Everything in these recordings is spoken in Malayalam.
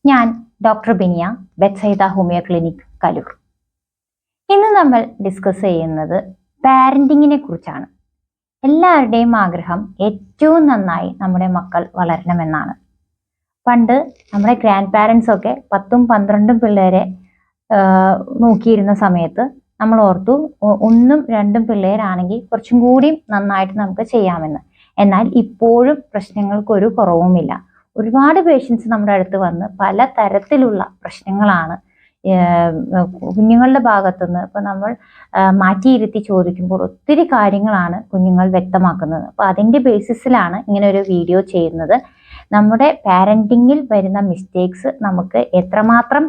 ഞാൻ doctor Biniya, Bethsaida homeo clinic, Kaloor. ഇന്ന് നമ്മൾ ഡിസ്കസ് ചെയ്യുന്നത് പാരന്റിങ്ങിനെ കുറിച്ചാണ്. എല്ലാവരുടെയും ആഗ്രഹം ഏറ്റവും നന്നായി നമ്മുടെ മക്കൾ വളരണമെന്നാണ്. പണ്ട് നമ്മുടെ ഗ്രാൻഡ് പാരൻസ് ഒക്കെ 10ഉം 12ഉം പിള്ളേരെ നോക്കിയിരുന്ന സമയത്ത് നമ്മൾ ഓർത്തു 1ഉം 2ഉം പിള്ളേരാണെങ്കിൽ കുറച്ചും കൂടി നന്നായിട്ട് നമുക്ക് ചെയ്യാമെന്ന്. എന്നാൽ ഇപ്പോഴും പ്രശ്നങ്ങൾക്കൊരു കുറവുമില്ല. ഒരുപാട് പേഷ്യൻസ് നമ്മുടെ അടുത്ത് വന്ന് പല തരത്തിലുള്ള പ്രശ്നങ്ങളാണ് കുഞ്ഞുങ്ങളുടെ ഭാഗത്തുനിന്ന് ഇപ്പൊ നമ്മൾ മാറ്റിയിരുത്തി ചോദിക്കുമ്പോൾ ഒത്തിരി കാര്യങ്ങളാണ് കുഞ്ഞുങ്ങൾ വ്യക്തമാക്കുന്നത്. അപ്പൊ അതിന്റെ ബേസിസിലാണ് ഇങ്ങനെ ഒരു വീഡിയോ ചെയ്യുന്നത്. നമ്മുടെ പാരന്റിങ്ങിൽ വരുന്ന മിസ്റ്റേക്സ് നമുക്ക് എത്രമാത്രം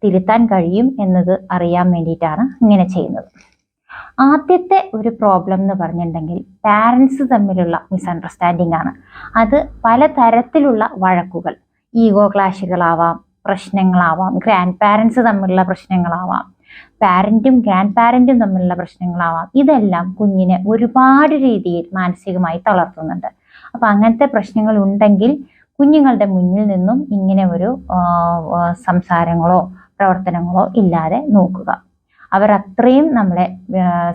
തിരുത്താൻ കഴിയും എന്നത് അറിയാൻ വേണ്ടിയിട്ടാണ് ഇങ്ങനെ ചെയ്യുന്നത്. ആദ്യത്തെ ഒരു പ്രോബ്ലം എന്ന് പറഞ്ഞിട്ടുണ്ടെങ്കിൽ പാരൻസ് തമ്മിലുള്ള മിസ്അണ്ടർസ്റ്റാൻഡിംഗ് ആണ്. അത് പലതരത്തിലുള്ള വഴക്കുകൾ, ഈഗോ ക്ലാഷുകളാവാം, പ്രശ്നങ്ങളാവാം, ഗ്രാൻഡ് പാരൻസ് തമ്മിലുള്ള പ്രശ്നങ്ങളാവാം, പാരന്റും ഗ്രാൻഡ് പാരന്റും തമ്മിലുള്ള പ്രശ്നങ്ങളാവാം. ഇതെല്ലാം കുഞ്ഞിനെ ഒരുപാട് രീതിയിൽ മാനസികമായി തളർത്തുന്നുണ്ട്. അപ്പൊ അങ്ങനത്തെ പ്രശ്നങ്ങൾ ഉണ്ടെങ്കിൽ കുഞ്ഞുങ്ങളുടെ മുന്നിൽ നിന്നും ഇങ്ങനെ ഒരു സംസാരങ്ങളോ പ്രവർത്തനങ്ങളോ ഇല്ലാതെ നോക്കുക. അവർ അത്രയും നമ്മളെ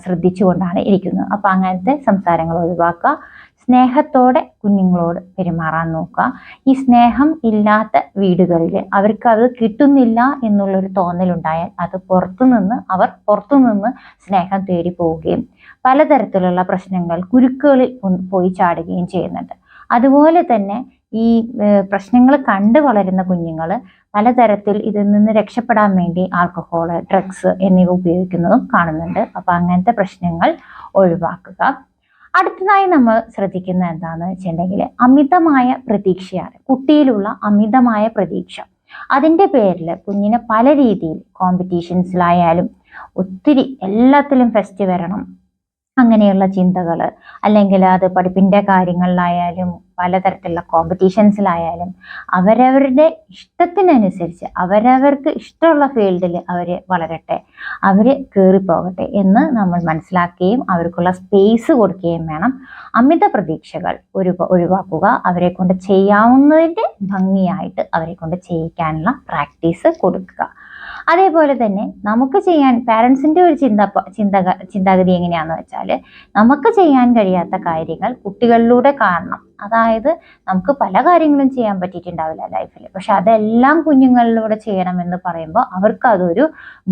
ശ്രദ്ധിച്ചുകൊണ്ടാണ് ഇരിക്കുന്നത്. അപ്പൊ അങ്ങനത്തെ സംസാരങ്ങൾ ഒഴിവാക്കുക. സ്നേഹത്തോടെ കുഞ്ഞുങ്ങളോട് പെരുമാറാൻ നോക്കുക. ഈ സ്നേഹം ഇല്ലാത്ത വീടുകളിൽ അവർക്ക് അത് കിട്ടുന്നില്ല എന്നുള്ളൊരു തോന്നലുണ്ടായാൽ അവർ പുറത്തുനിന്ന് സ്നേഹം തേടി പോവുകയും പലതരത്തിലുള്ള പ്രശ്നങ്ങൾ, കുരുക്കുകളിൽ പോയി ചാടുകയും ചെയ്യുന്നുണ്ട്. അതുപോലെ തന്നെ ഈ പ്രശ്നങ്ങൾ കണ്ടു വളരുന്ന കുഞ്ഞുങ്ങൾ പലതരത്തിൽ ഇതിൽ നിന്ന് രക്ഷപ്പെടാൻ വേണ്ടി ആൽക്കഹോൾ, ഡ്രഗ്സ് എന്നിവ ഉപയോഗിക്കുന്നതും കാണുന്നുണ്ട്. അപ്പൊ അങ്ങനത്തെ പ്രശ്നങ്ങൾ ഒഴിവാക്കുക. അടുത്തതായി നമ്മൾ ശ്രദ്ധിക്കുന്നത് എന്താണെന്ന് വെച്ചിട്ടുണ്ടെങ്കിൽ അമിതമായ പ്രതീക്ഷയാണ്. കുട്ടിയിലുള്ള അമിതമായ പ്രതീക്ഷ, അതിൻ്റെ പേരിൽ കുഞ്ഞിനെ പല രീതിയിൽ കോമ്പറ്റീഷൻസിലായാലും ഒത്തിരി എല്ലാത്തിലും ഫസ്റ്റ് വരണം അങ്ങനെയുള്ള ചിന്തകൾ, അല്ലെങ്കിൽ അത് പഠിപ്പിൻ്റെ കാര്യങ്ങളിലായാലും പലതരത്തിലുള്ള കോമ്പറ്റീഷൻസിലായാലും അവരവരുടെ ഇഷ്ടത്തിനനുസരിച്ച് അവരവർക്ക് ഇഷ്ടമുള്ള ഫീൽഡിൽ അവർ വളരട്ടെ, അവർ കയറിപ്പോകട്ടെ എന്ന് നമ്മൾ മനസ്സിലാക്കുകയും അവർക്കുള്ള സ്പേസ് കൊടുക്കുകയും വേണം. അമിത പ്രതീക്ഷകൾ ഒഴിവാക്കുക. അവരെ കൊണ്ട് ചെയ്യാവുന്നതിൻ്റെ ഭംഗിയായിട്ട് അവരെ കൊണ്ട് ചെയ്യിക്കാനുള്ള പ്രാക്ടീസ് കൊടുക്കുക. അതേപോലെ തന്നെ നമുക്ക് ചെയ്യാൻ പാരൻസിൻ്റെ ഒരു ചിന്താഗതി എങ്ങനെയാണെന്ന് വെച്ചാൽ, നമുക്ക് ചെയ്യാൻ കഴിയാത്ത കാര്യങ്ങൾ കുട്ടികളിലൂടെ കാണണം. അതായത് നമുക്ക് പല കാര്യങ്ങളും ചെയ്യാൻ പറ്റിയിട്ടുണ്ടാവില്ല ലൈഫിൽ, പക്ഷെ അതെല്ലാം കുഞ്ഞുങ്ങളിലൂടെ ചെയ്യണമെന്ന് പറയുമ്പോൾ അവർക്ക് അതൊരു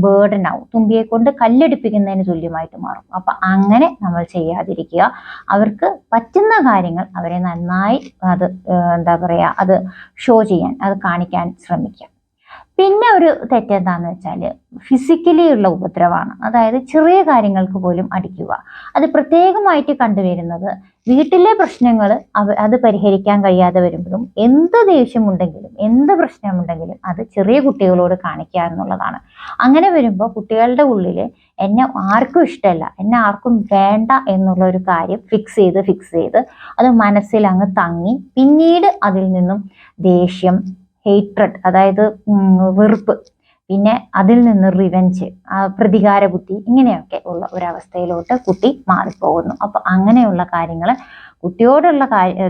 ബേർഡൻ ആവും, തുമ്പിയെ കൊണ്ട് കല്ലെടുപ്പിക്കുന്നതിന് തുല്യമായിട്ട് മാറും. അപ്പൊ അങ്ങനെ നമ്മൾ ചെയ്യാതിരിക്കുക. അവർക്ക് പറ്റുന്ന കാര്യങ്ങൾ അവരെ നന്നായി അത് അത് ഷോ ചെയ്യാൻ, അത് കാണിക്കാൻ ശ്രമിക്കുക. പിന്നെ ഒരു തെറ്റെന്താന്ന് വെച്ചാൽ ഫിസിക്കലി ഉള്ള ഉപദ്രവമാണ്. അതായത് ചെറിയ കാര്യങ്ങൾക്ക് പോലും അടിക്കുക. അത് പ്രത്യേകമായിട്ട് കണ്ടുവരുന്നത് വീട്ടിലെ പ്രശ്നങ്ങൾ അത് പരിഹരിക്കാൻ കഴിയാതെ വരുമ്പോഴും എന്ത് ദേഷ്യമുണ്ടെങ്കിലും എന്ത് പ്രശ്നമുണ്ടെങ്കിലും അത് ചെറിയ കുട്ടികളോട് കാണിക്കുക എന്നുള്ളതാണ്. അങ്ങനെ വരുമ്പോൾ കുട്ടികളുടെ ഉള്ളിൽ എന്നെ ആർക്കും ഇഷ്ടമല്ല, എന്നെ ആർക്കും വേണ്ട എന്നുള്ള ഒരു കാര്യം ഫിക്സ് ചെയ്ത് അത് മനസ്സിൽ അങ്ങ് തങ്ങി പിന്നീട് അതിൽ നിന്നും ദേഷ്യം, ഹേറ്റ്രഡ്, അതായത് വെറുപ്പ്, പിന്നെ അതിൽ നിന്ന് റിവെഞ്ച്, പ്രതികാര ബുദ്ധി, ഇങ്ങനെയൊക്കെ ഉള്ള ഒരവസ്ഥയിലോട്ട് കുട്ടി മാറിപ്പോകുന്നു. അപ്പൊ അങ്ങനെയുള്ള കാര്യങ്ങൾ, കുട്ടിയോടുള്ള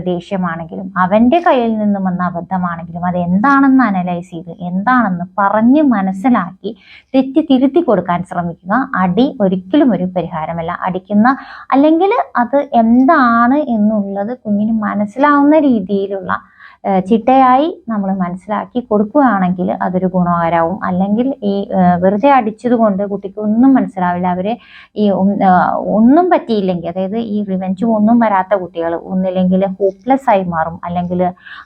ദേഷ്യമാണെങ്കിലും അവൻ്റെ കയ്യിൽ നിന്നും വന്ന അബദ്ധമാണെങ്കിലും അത് എന്താണെന്ന് അനലൈസ് ചെയ്ത് എന്താണെന്ന് പറഞ്ഞ് മനസ്സിലാക്കി തെറ്റ് തിരുത്തി കൊടുക്കാൻ ശ്രമിക്കുക. അടി ഒരിക്കലും ഒരു പരിഹാരമല്ല. അടിക്കുന്ന അല്ലെങ്കിൽ അത് എന്താണ് എന്നുള്ളത് കുഞ്ഞിന് മനസ്സിലാവുന്ന രീതിയിലുള്ള ചിട്ടയായി നമ്മൾ മനസ്സിലാക്കി കൊടുക്കുകയാണെങ്കിൽ അതൊരു ഗുണകരവും. അല്ലെങ്കിൽ ഈ വെറുതെ അടിച്ചത് കൊണ്ട് കുട്ടിക്ക് ഒന്നും മനസ്സിലാവില്ല. അവര് ഈ ഒന്നും പറ്റിയില്ലെങ്കിൽ, അതായത് ഈ റിവെഞ്ചും ഒന്നും വരാത്ത കുട്ടികൾ ഒന്നില്ലെങ്കിൽ ഹോപ്പ്ലെസ് ആയി മാറും, അല്ലെങ്കിൽ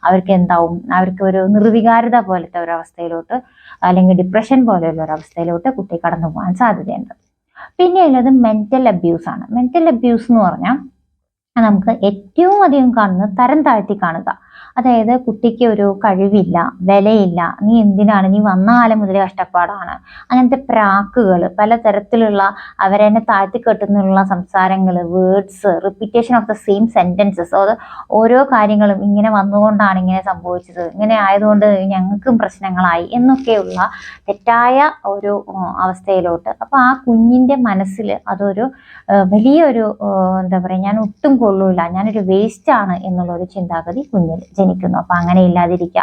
അവർക്ക് എന്താവും, അവർക്ക് ഒരു നിർവികാരത പോലത്തെ ഒരവസ്ഥയിലോട്ട്, അല്ലെങ്കിൽ ഡിപ്രഷൻ പോലെയുള്ള ഒരവസ്ഥയിലോട്ട് കുട്ടി കടന്നു പോകാൻ സാധ്യതയുണ്ട്. പിന്നെ ഉള്ളത് മെന്റൽ അബ്യൂസ് ആണ്. മെന്റൽ അബ്യൂസ് എന്ന് പറഞ്ഞാൽ നമുക്ക് ഏറ്റവും അധികം കാണുന്നത് തരം താഴ്ത്തി കാണുക. അതായത് കുട്ടിക്ക് ഒരു കഴിവില്ല, വിലയില്ല, നീ എന്തിനാണ്, നീ വന്ന കാലം മുതലേ കഷ്ടപ്പാടാണ്, അങ്ങനത്തെ പ്രാക്കുകൾ, പലതരത്തിലുള്ള അവരെന്നെ താഴ്ത്തിക്കെട്ടുന്നുള്ള സംസാരങ്ങൾ, words, repetition of the same sentences, അത് ഓരോ കാര്യങ്ങളും ഇങ്ങനെ വന്നുകൊണ്ടാണ് ഇങ്ങനെ സംഭവിച്ചത്, ഇങ്ങനെ ആയതുകൊണ്ട് ഞങ്ങൾക്കും പ്രശ്നങ്ങളായി എന്നൊക്കെയുള്ള തെറ്റായ ഒരു അവസ്ഥയിലോട്ട്. അപ്പൊ ആ കുഞ്ഞിന്റെ മനസ്സിൽ അതൊരു വലിയൊരു ഞാൻ ഒട്ടും കൊള്ളൂല, ഞാനൊരു വേസ്റ്റ് ആണ് എന്നുള്ള ഒരു ചിന്താഗതി കുഞ്ഞിൽ ജനിക്കുന്നു. അപ്പൊ അങ്ങനെ ഇല്ലാതിരിക്കുക.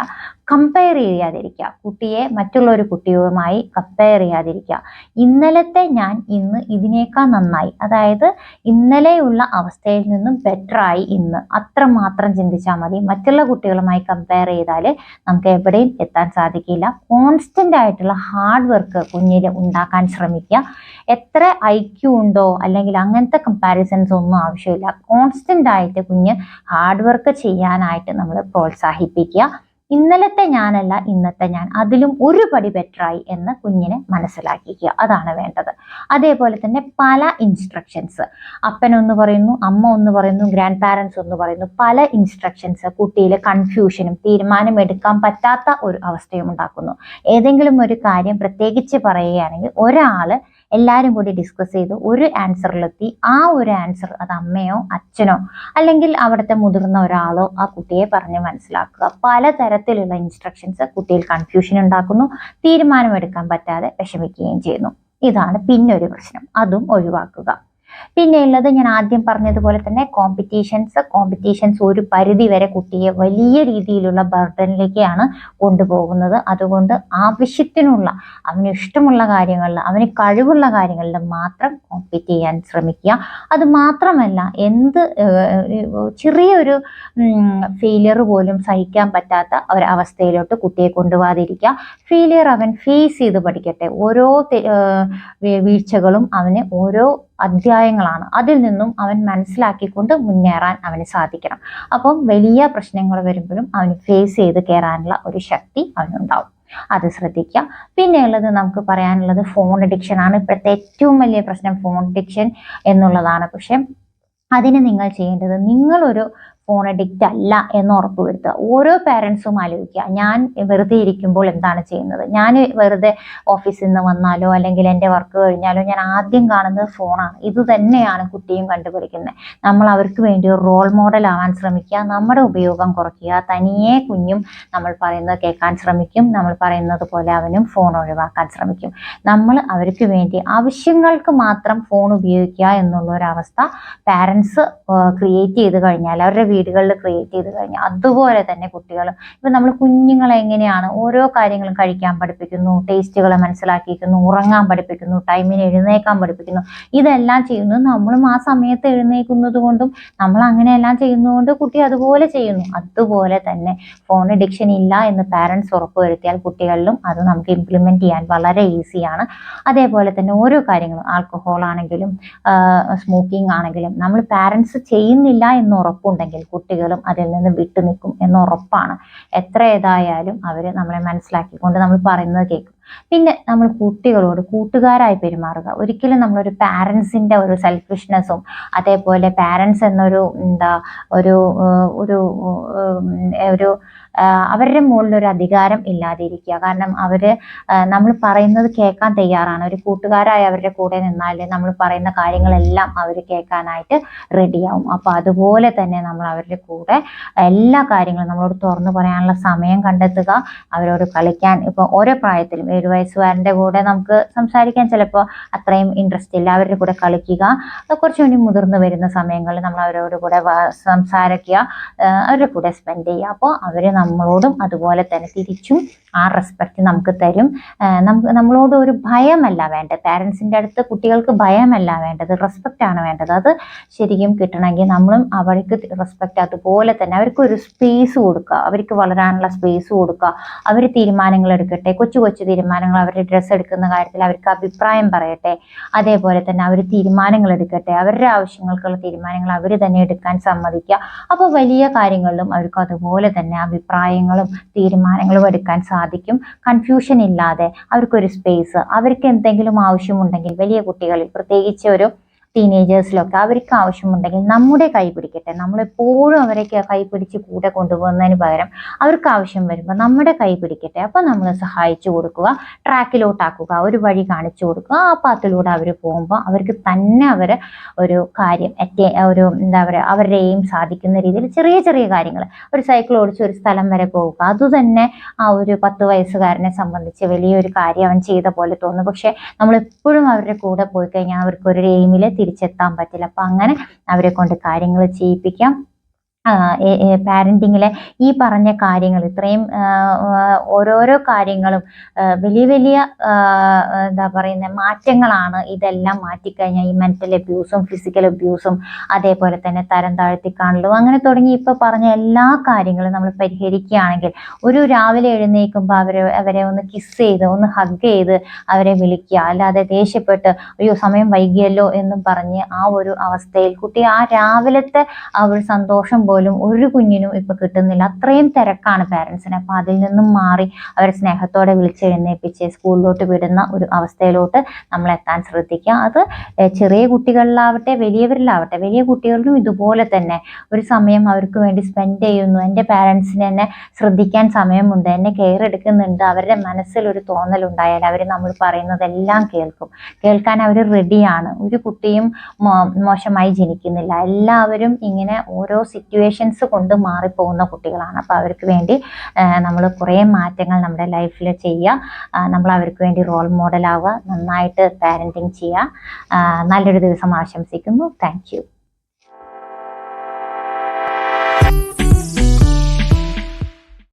കമ്പയർ ചെയ്യാതിരിക്കുക, കുട്ടിയെ മറ്റുള്ള ഒരു കുട്ടിയുമായി കമ്പയർ ചെയ്യാതിരിക്കുക. ഇന്നലത്തെ ഞാൻ ഇന്ന് ഇതിനേക്കാൾ നന്നായി, അതായത് ഇന്നലെയുള്ള അവസ്ഥയിൽ നിന്നും ബെറ്ററായി ഇന്ന്, അത്രമാത്രം ചിന്തിച്ചാൽ മതി. മറ്റുള്ള കുട്ടികളുമായി കമ്പയർ ചെയ്താൽ നമുക്ക് എവിടെയും എത്താൻ സാധിക്കില്ല. കോൺസ്റ്റന്റ് ആയിട്ടുള്ള ഹാർഡ് വർക്ക് കുഞ്ഞിൽ ഉണ്ടാക്കാൻ ശ്രമിക്കുക. എത്ര IQ ഉണ്ടോ അല്ലെങ്കിൽ അങ്ങനത്തെ കമ്പാരിസൺസ് ഒന്നും ആവശ്യമില്ല. കോൺസ്റ്റന്റ് ആയിട്ട് കുഞ്ഞ് ഹാർഡ് വർക്ക് ചെയ്യാനായിട്ട് നമ്മൾ പ്രോത്സാഹിപ്പിക്കുക. ഇന്നലത്തെ ഞാനല്ല ഇന്നത്തെ ഞാൻ, അതിലും ഒരു പടി ബെറ്ററായി എന്ന് കുഞ്ഞിനെ മനസ്സിലാക്കിക്കുക, അതാണ് വേണ്ടത്. അതേപോലെ തന്നെ പല ഇൻസ്ട്രക്ഷൻസ്, അപ്പനൊന്ന് പറയുന്നു, അമ്മ ഒന്ന് പറയുന്നു, ഗ്രാൻഡ് പാരൻസ് ഒന്ന് പറയുന്നു, പല ഇൻസ്ട്രക്ഷൻസ് കുട്ടിയിൽ കൺഫ്യൂഷനും തീരുമാനമെടുക്കാൻ പറ്റാത്ത ഒരു അവസ്ഥയും ഉണ്ടാക്കുന്നു. ഏതെങ്കിലും ഒരു കാര്യം പ്രത്യേകിച്ച് പറയുകയാണെങ്കിൽ ഒരാൾ എല്ലാവരും കൂടി ഡിസ്കസ് ചെയ്ത് ഒരു ആൻസറിലെത്തി, ആ ഒരു ആൻസർ അത് അമ്മയോ അച്ഛനോ അല്ലെങ്കിൽ അവിടുത്തെ മുതിർന്ന ഒരാളോ ആ കുട്ടിയെ പറഞ്ഞ് മനസ്സിലാക്കുക. പലതരത്തിലുള്ള ഇൻസ്ട്രക്ഷൻസ് കുട്ടിയിൽ കൺഫ്യൂഷൻ ഉണ്ടാക്കുന്നു, തീരുമാനമെടുക്കാൻ പറ്റാതെ വിഷമിക്കുകയും ചെയ്യുന്നു. ഇതാണ് പിന്നൊരു പ്രശ്നം, അതും ഒഴിവാക്കുക. പിന്നെ ഉള്ളത് ഞാൻ ആദ്യം പറഞ്ഞതുപോലെ തന്നെ കോമ്പറ്റീഷൻസ് ഒരു പരിധി വരെ കുട്ടിയെ വലിയ രീതിയിലുള്ള ബർഡനിലേക്കാണ് കൊണ്ടുപോകുന്നത്. അതുകൊണ്ട് ആവശ്യത്തിനുള്ള, അവന് ഇഷ്ടമുള്ള കാര്യങ്ങളിൽ, അവന് കഴിവുള്ള കാര്യങ്ങളിൽ മാത്രം കോമ്പീറ്റ് ചെയ്യാൻ ശ്രമിക്കുക. അത് മാത്രമല്ല, എന്ത് ചെറിയൊരു ഫെയിലിയർ പോലും സഹിക്കാൻ പറ്റാത്ത ഒരവസ്ഥയിലോട്ട് കുട്ടിയെ കൊണ്ടുപോകാതിരിക്കുക. ഫെയിലിയർ അവൻ ഫേസ് ചെയ്ത് പഠിക്കട്ടെ. ഓരോ വീഴ്ചകളും അവന് ഓരോ അധ്യായങ്ങളാണ്, അതിൽ നിന്നും അവൻ മനസ്സിലാക്കിക്കൊണ്ട് മുന്നേറാൻ അവന് സാധിക്കണം. അപ്പം വലിയ പ്രശ്നങ്ങൾ വരുമ്പോഴും അവന് ഫേസ് ചെയ്ത് കയറാനുള്ള ഒരു ശക്തി അവനുണ്ടാവും. അത് ശ്രദ്ധിക്കുക. പിന്നെയുള്ളത് നമുക്ക് പറയാനുള്ളത് ഫോൺ അഡിക്ഷൻ ആണ്. ഇപ്പോഴത്തെ ഏറ്റവും വലിയ പ്രശ്നം ഫോൺ അഡിക്ഷൻ എന്നുള്ളതാണ്. പക്ഷെ അതിന് നിങ്ങൾ ചെയ്യേണ്ടത്, നിങ്ങളൊരു ഫോൺ അഡിക്റ്റ് അല്ല എന്ന് ഉറപ്പുവരുത്തുക. ഓരോ പാരൻസും ആലോചിക്കുക, ഞാൻ വെറുതെ ഇരിക്കുമ്പോൾ എന്താണ് ചെയ്യുന്നത്? ഞാൻ വെറുതെ ഓഫീസിൽ നിന്ന് വന്നാലോ അല്ലെങ്കിൽ എൻ്റെ വർക്ക് കഴിഞ്ഞാലോ ഞാൻ ആദ്യം കാണുന്നത് ഫോണാണ്. ഇത് തന്നെയാണ് കുട്ടിയും കണ്ടുപിടിക്കുന്നത്. നമ്മൾ അവർക്ക് വേണ്ടി ഒരു റോൾ മോഡൽ ആവാൻ ശ്രമിക്കുക. നമ്മുടെ ഉപയോഗം കുറയ്ക്കുക. തനിയെ കുഞ്ഞും നമ്മൾ പറയുന്നത് കേൾക്കാൻ ശ്രമിക്കും. നമ്മൾ പറയുന്നത് പോലെ അവനും ഫോൺ ഒഴിവാക്കാൻ ശ്രമിക്കും. നമ്മൾ അവർക്ക് വേണ്ടി ആവശ്യങ്ങൾക്ക് മാത്രം ഫോൺ ഉപയോഗിക്കുക എന്നുള്ള ഒരവസ്ഥ പാരൻസ് ക്രിയേറ്റ് ചെയ്ത് കഴിഞ്ഞാൽ, അവരുടെ വീടുകളിൽ ക്രിയേറ്റ് ചെയ്ത് കഴിഞ്ഞാൽ, അതുപോലെ തന്നെ കുട്ടികൾ, ഇപ്പം നമ്മൾ കുഞ്ഞുങ്ങളെ എങ്ങനെയാണ് ഓരോ കാര്യങ്ങളും കഴിക്കാൻ പഠിപ്പിക്കുന്നു, ടേസ്റ്റുകളെ മനസ്സിലാക്കിയിരിക്കുന്നു, ഉറങ്ങാൻ പഠിപ്പിക്കുന്നു, ടൈമിന് എഴുന്നേക്കാൻ പഠിപ്പിക്കുന്നു. ഇതെല്ലാം ചെയ്യുന്നത് നമ്മളും ആ സമയത്ത് എഴുന്നേക്കുന്നത് കൊണ്ടും നമ്മൾ അങ്ങനെയെല്ലാം ചെയ്യുന്നതുകൊണ്ട് കുട്ടി അതുപോലെ ചെയ്യുന്നു. അതുപോലെ തന്നെ ഫോൺ അഡിക്ഷൻ ഇല്ല എന്ന് പാരൻസ് ഉറപ്പുവരുത്തിയാൽ കുട്ടികളിലും അത് നമുക്ക് ഇംപ്ലിമെൻറ്റ് ചെയ്യാൻ വളരെ ഈസിയാണ്. അതേപോലെ തന്നെ ഓരോ കാര്യങ്ങളും, ആൽക്കഹോൾ ആണെങ്കിലും സ്മോക്കിംഗ് ആണെങ്കിലും, നമ്മൾ പാരൻസ് ചെയ്യുന്നില്ല എന്ന് ഉറപ്പുണ്ടെങ്കിൽ കുട്ടികളും അതിൽ നിന്ന് വിട്ടു നിൽക്കും എന്ന് ഉറപ്പാണ്. എത്ര ഏതായാലും അവർ നമ്മളെ മനസ്സിലാക്കിക്കൊണ്ട് നമ്മൾ പറയുന്നത് കേൾക്കും. പിന്നെ നമ്മൾ കുട്ടികളോട് കൂട്ടുകാരായി പെരുമാറുക. ഒരിക്കലും നമ്മളൊരു പാരൻസിൻ്റെ ഒരു സെൽഫിഷ്നെസ്സും അതേപോലെ പാരൻസ് എന്നൊരു ഒരു ഒരു ഒരു അവരുടെ മുകളിലൊരു അധികാരം ഇല്ലാതിരിക്കുക. കാരണം അവർ നമ്മൾ പറയുന്നത് കേൾക്കാൻ തയ്യാറാണ്. ഒരു കൂട്ടുകാരായി അവരുടെ കൂടെ നിന്നാൽ നമ്മൾ പറയുന്ന കാര്യങ്ങളെല്ലാം അവർ കേൾക്കാനായിട്ട് റെഡിയാവും. അപ്പോൾ അതുപോലെ തന്നെ നമ്മൾ അവരുടെ കൂടെ എല്ലാ കാര്യങ്ങളും നമ്മളോട് തുറന്നു പറയാനുള്ള സമയം കണ്ടെത്തുക. അവരോട് കളിക്കാൻ, ഇപ്പോൾ ഓരോ പ്രായത്തിലും 7 വയസ്സുകാരൻ്റെ കൂടെ നമുക്ക് സംസാരിക്കാൻ ചിലപ്പോൾ അത്രയും ഇൻട്രസ്റ്റ് ഇല്ല, അവരുടെ കൂടെ കളിക്കുക. കുറച്ചു കൂടി മുതിർന്നു വരുന്ന സമയങ്ങളിൽ നമ്മൾ അവരോട് കൂടെ സംസാരിക്കുക, അവരുടെ കൂടെ സ്പെൻഡ് ചെയ്യുക. അപ്പോൾ അവർ നമ്മളോടും അതുപോലെ തന്നെ തിരിച്ചും ആ റെസ്പെക്റ്റ് നമുക്ക് തരും. നമ്മളോട് ഒരു ഭയമല്ല വേണ്ടത്. പാരൻസിൻ്റെ അടുത്ത് കുട്ടികൾക്ക് ഭയമല്ല വേണ്ടത്, റെസ്പെക്റ്റ് ആണ് വേണ്ടത്. അത് ശരിക്കും കിട്ടണമെങ്കിൽ നമ്മളും അവർക്ക് റെസ്പെക്റ്റ് അതുപോലെ തന്നെ അവർക്കൊരു സ്പേസ് കൊടുക്കുക, അവർക്ക് വളരാനുള്ള സ്പേസ് കൊടുക്കുക. അവർ തീരുമാനങ്ങൾ എടുക്കട്ടെ, കൊച്ചു കൊച്ചു തീരുമാനങ്ങൾ, അവരുടെ ഡ്രസ്സ് എടുക്കുന്ന കാര്യത്തിൽ അവർക്ക് അഭിപ്രായം പറയട്ടെ. അതേപോലെ തന്നെ അവർ തീരുമാനങ്ങൾ എടുക്കട്ടെ, അവരുടെ ആവശ്യങ്ങൾക്കുള്ള തീരുമാനങ്ങൾ അവർ തന്നെ എടുക്കാൻ സമ്മതിക്കുക. അപ്പോൾ വലിയ കാര്യങ്ങളിലും അവർക്ക് അതുപോലെ തന്നെ അഭിപ്രായങ്ങളും തീരുമാനങ്ങളും എടുക്കാൻ സാധിക്കും. കൺഫ്യൂഷൻ ഇല്ലാതെ അവർക്കൊരു സ്പേസ്, അവർക്ക് എന്തെങ്കിലും ആവശ്യമുണ്ടെങ്കിൽ വലിയ കുട്ടികളിൽ പ്രത്യേകിച്ച് ഒരു ടീനേജേഴ്സിലൊക്കെ അവർക്ക് ആവശ്യമുണ്ടെങ്കിൽ നമ്മുടെ കൈ പിടിക്കട്ടെ. നമ്മളെപ്പോഴും അവരെ കൈ പിടിച്ച് കൂടെ കൊണ്ടുപോകുന്നതിന് പകരം അവർക്ക് ആവശ്യം വരുമ്പോൾ നമ്മുടെ കൈ പിടിക്കട്ടെ. അപ്പോൾ നമ്മൾ സഹായിച്ചു കൊടുക്കുക, ട്രാക്കിലോട്ടാക്കുക, ഒരു വഴി കാണിച്ചു കൊടുക്കുക. ആ പാത്തിലൂടെ അവർ പോകുമ്പോൾ അവർക്ക് തന്നെ അവർ ഒരു കാര്യം ഒരു എന്താ പറയുക, അവരുടെ എയിം സാധിക്കുന്ന രീതിയിൽ ചെറിയ ചെറിയ കാര്യങ്ങൾ, ഒരു സൈക്കിൾ ഓടിച്ച് ഒരു സ്ഥലം വരെ പോവുക, അതുതന്നെ ആ ഒരു 10 വയസ്സുകാരനെ സംബന്ധിച്ച് വലിയൊരു കാര്യം അവൻ ചെയ്ത പോലെ തോന്നും. പക്ഷെ നമ്മളെപ്പോഴും അവരുടെ കൂടെ പോയി കഴിഞ്ഞാൽ അവർക്കൊരു എയിമിൽ തിരിച്ചെത്താൻ പറ്റില്ല. അപ്പം അങ്ങനെ അവരെ കൊണ്ട് കാര്യങ്ങൾ ചെയ്യിപ്പിക്കാം. പാരൻറ്റിങ്ങിലെ ഈ പറഞ്ഞ കാര്യങ്ങൾ ഇത്രയും ഓരോരോ കാര്യങ്ങളും വലിയ വലിയ എന്താ പറയുന്ന മാറ്റങ്ങളാണ്. ഇതെല്ലാം മാറ്റിക്കഴിഞ്ഞാൽ ഈ മെൻ്റൽ അബ്യൂസും ഫിസിക്കൽ അബ്യൂസും അതേപോലെ തന്നെ തരം താഴ്ത്തി കാണലും അങ്ങനെ തുടങ്ങി ഇപ്പോൾ പറഞ്ഞ എല്ലാ കാര്യങ്ങളും നമ്മൾ പരിഹരിക്കുകയാണെങ്കിൽ ഒരു രാവിലെ എഴുന്നേൽക്കുമ്പോൾ അവരെ ഒന്ന് കിസ് ചെയ്ത് ഒന്ന് ഹഗ് ചെയ്ത് അവരെ വിളിക്കുക, അല്ലാതെ ദേഷ്യപ്പെട്ട് അയ്യോ സമയം വൈകിയല്ലോ എന്നും പറഞ്ഞ് ആ ഒരു അവസ്ഥയിൽ കുട്ടി ആ രാവിലത്തെ ആ ഒരു സന്തോഷം പോലും ഒരു കുഞ്ഞിനും ഇപ്പൊ കിട്ടുന്നില്ല. അത്രയും തിരക്കാണ് പാരൻസിന്. അപ്പൊ അതിൽ നിന്നും മാറി അവരെ സ്നേഹത്തോടെ വിളിച്ചെഴുന്നേൽപ്പിച്ച് സ്കൂളിലോട്ട് വിടുന്ന ഒരു അവസ്ഥയിലോട്ട് നമ്മൾ എത്താൻ ശ്രദ്ധിക്കുക. അത് ചെറിയ കുട്ടികളിലാവട്ടെ വലിയവരിലാവട്ടെ, വലിയ കുട്ടികളിലും ഇതുപോലെ തന്നെ ഒരു സമയം അവർക്ക് വേണ്ടി സ്പെൻഡ് ചെയ്യുന്നു. എൻ്റെ പാരൻസിന് എന്നെ ശ്രദ്ധിക്കാൻ സമയമുണ്ട്, എന്നെ കെയർ എടുക്കുന്നുണ്ട്, അവരുടെ മനസ്സിലൊരു തോന്നലുണ്ടായാൽ അവർ നമ്മൾ പറയുന്നതെല്ലാം കേൾക്കാൻ അവർ റെഡിയാണ്. ഒരു കുട്ടിയും മോശമായി ജനിക്കുന്നില്ല. എല്ലാവരും ഇങ്ങനെ ഓരോ സിറ്റുവേഷൻസ് കൊണ്ട് മാറിപ്പോകുന്ന കുട്ടികളാണ്. അപ്പോൾ അവർക്ക് വേണ്ടി നമ്മൾ കുറേ മാറ്റങ്ങൾ നമ്മുടെ ലൈഫിൽ ചെയ്യുക. നമ്മൾ അവർക്ക് വേണ്ടി റോൾ മോഡലാവുക, നന്നായിട്ട് പാരൻറ്റിങ് ചെയ്യുക. നല്ലൊരു ദിവസം ആശംസിക്കുന്നു. Thank you.